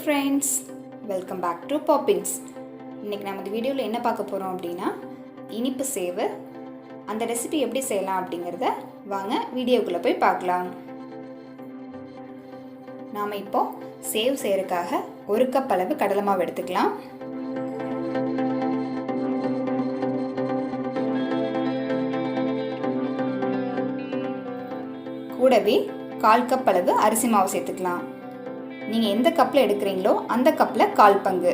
friends, welcome back to Poppins. இன்னைக்கு நம்ம இந்த வீடியோவில் என்ன பார்க்க போகிறோம் அப்படின்னா இனிப்பு சேவு. அந்த ரெசிபி எப்படி செய்யலாம் அப்படிங்கிறத வாங்க வீடியோக்குள்ளே போய் பார்க்கலாம். நாம் இப்போ சேவ் செய்யறதுக்காக 1 கப் அளவு கடலை மாவு எடுத்துக்கலாம். கூடவே 1/4 கப் அளவு அரிசி மாவு சேர்த்துக்கலாம். நீங்கள் எந்த கப்பில் எடுக்கிறீங்களோ அந்த கப்பில் 1/4 பங்கு.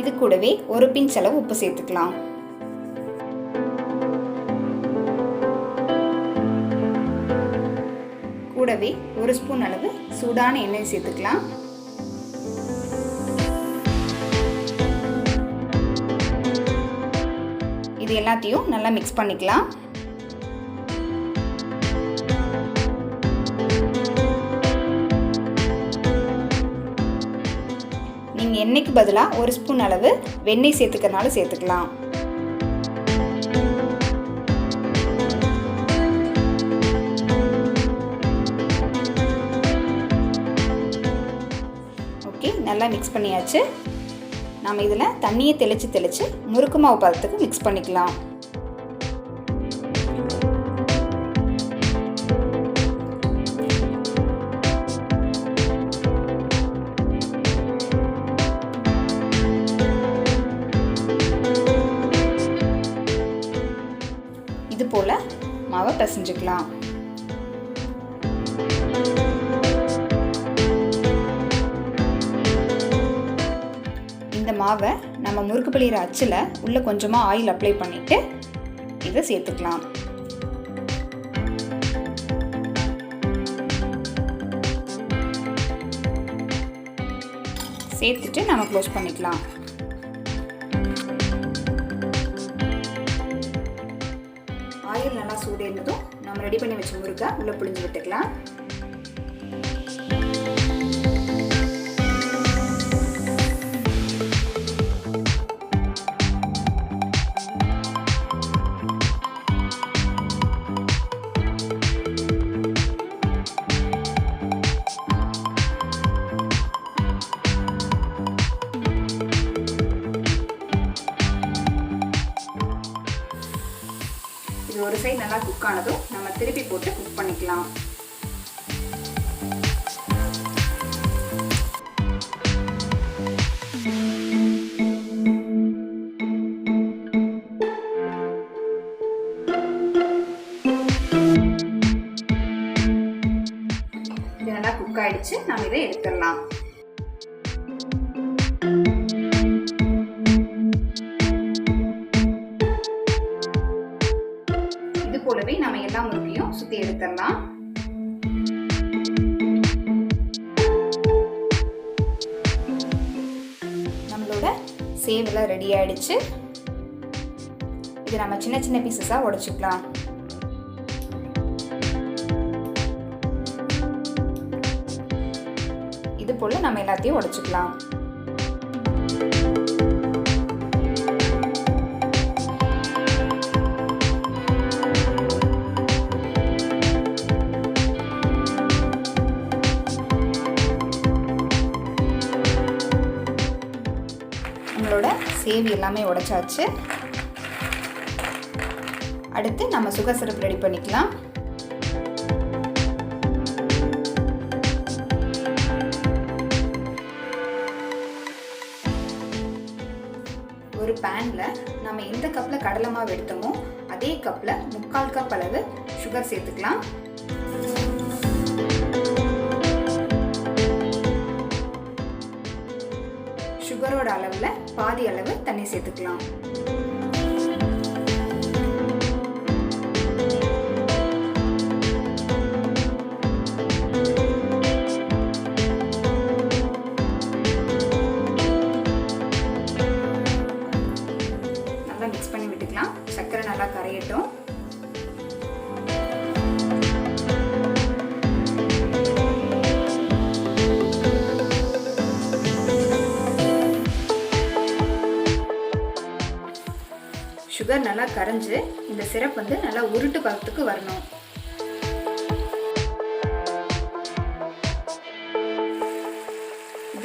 இது கூடவே 1 பிஞ்ச் அளவு உப்பு சேர்த்துக்கலாம். கூடவே 1 ஸ்பூன் அளவு சூடான எண்ணெய் சேர்த்துக்கலாம். இது எல்லாத்தையும் நல்லா மிக்ஸ் பண்ணிக்கலாம். நீங்கள் எண்ணெய்க்கு பதிலாக 1 ஸ்பூன் அளவு வெண்ணெய் சேர்த்துக்கிறனால சேர்த்துக்கலாம். ஓகே, நல்லா மிக்ஸ் பண்ணியாச்சு. நாம் இதில் தண்ணியை தெளித்து முறுக்கு மாவு பதத்துக்கு மிக்ஸ் பண்ணிக்கலாம். இது போல் மாவை பிசைஞ்சுக்கலாம். இந்த மாவை நம்ம முறுக்கு பிழிகிற அச்சில் உள்ள கொஞ்சமாக ஆயில் அப்ளை பண்ணிவிட்டு இதை சேர்த்துக்கலாம். சேர்த்துட்டு நம்ம க்ளோஸ் பண்ணிக்கலாம். ஆயில் நல்லா சூடேறினதும் நம்ம ரெடி பண்ணி வச்ச முறுக்கை உள்ளே புழிஞ்சு விட்டுக்கலாம். இது ஒரு சைடு நல்லா குக் ஆனதும் நம்ம திருப்பி போட்டு குக் பண்ணிக்கலாம். இது நல்லா குக் ஆயிடுச்சு. நம்ம இதை எடுத்துடலாம். கூடவே நம்ம எல்லா முறுக்கையும் சுத்தி எடுத்துடலாம். நம்மளோட சேவெல்லாம் ரெடி ஆயிடுச்சு. இது நம்ம சின்ன சின்ன பீசஸா உடைச்சுக்கலாம். இது போல நம்ம எல்லாத்தையும் உடைச்சுக்கலாம். நம்மளோட சேவி எல்லாமே உடைச்சாச்சு. அடுத்து நம்ம சுகர் சிரப் ரெடி பண்ணிக்கலாம். ஒரு பேன்ல நம்ம எந்த கப்ல கடலை மாவு எடுத்தோமோ அதே கப்ல 3/4 கப் அளவு சுகர் சேர்த்துக்கலாம். சுகரோட அளவில் பாதி அளவு தண்ணி சேர்த்துக்கலாம். நல்லா மிக்ஸ் பண்ணி விட்டுக்கலாம். சர்க்கரை நல்லா கரையட்டும். சுகர் நல்லா கரைஞ்சு இந்த சிரப் வந்து நல்லா உருட்டு பதத்துக்கு வரணும்.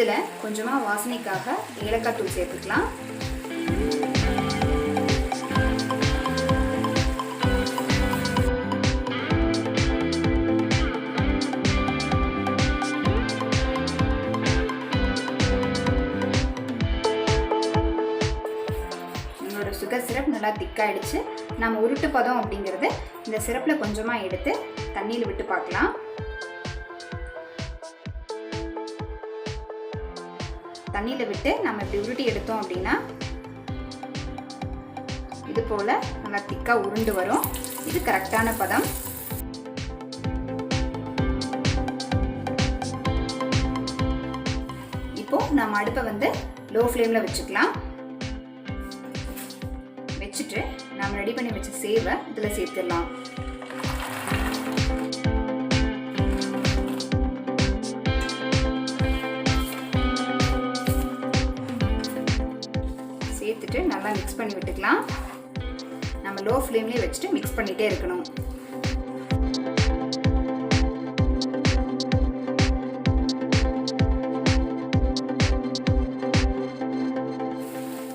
இதில் கொஞ்சமாக வாசனைக்காக ஏலக்காய் தூள் சேர்த்துக்கலாம். நம்மளோட சுகர் சிரப் நல்லா திக்காயிடுச்சு. நம்ம உருட்டு பதம் அப்படிங்கிறது இந்த சிரப்பில் கொஞ்சமாக எடுத்து தண்ணியில் விட்டு பார்க்கலாம். தண்ணியில் விட்டு நம்ம இப்படி உருட்டி எடுத்தோம் அப்படின்னா இது போல் நல்லா திக்காக உருண்டு வரும். இது கரெக்டான பதம். இப்போ நம்ம அடுப்பை வந்து லோ ஃப்ளேமில் வச்சுக்கலாம். வச்சுட்டு நம்ம ரெடி பண்ணி வச்ச சேவை இதில் சேர்த்துடலாம். சேர்த்துட்டு நல்லா மிக்ஸ் பண்ணி விட்டுக்கலாம். நம்ம லோ ஃப்ளேம்லேயே வச்சுட்டு மிக்ஸ் பண்ணிகிட்டே இருக்கணும்.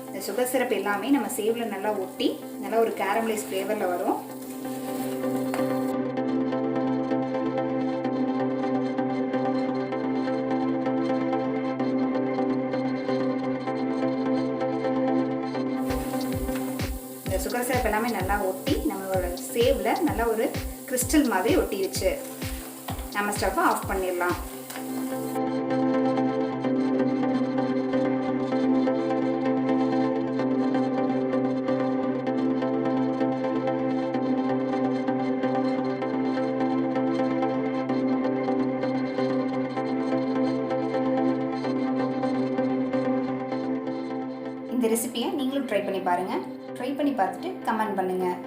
இந்த சுகர் சிரப் எல்லாமே நம்ம சேவில் நல்லா ஒட்டி நல்லா ஒரு கேரமலைஸ் ஃப்ளேவரில் வரும். சுகர் சிரப் எல்லாமே நல்லா ஒட்டி நம்மளோட சேவில் நல்லா ஒரு கிறிஸ்டல் மாதிரி ஒட்டிடுச்சு. நம்ம ஸ்டவ்வை ஆஃப் பண்ணிடலாம். இந்த ரெசிபியை நீங்களும் ட்ரை பண்ணி பாருங்கள். ட்ரை பண்ணி பார்த்துட்டு கமெண்ட் பண்ணுங்கள்.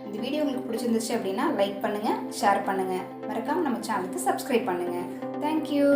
இந்த வீடியோ உங்களுக்கு பிடிச்சிருந்துச்சு அப்படின்னா லைக் பண்ணுங்கள், ஷேர் பண்ணுங்கள். மறக்காமல் நம்ம சேனலுக்கு சப்ஸ்கிரைப் பண்ணுங்கள். தேங்க்யூ.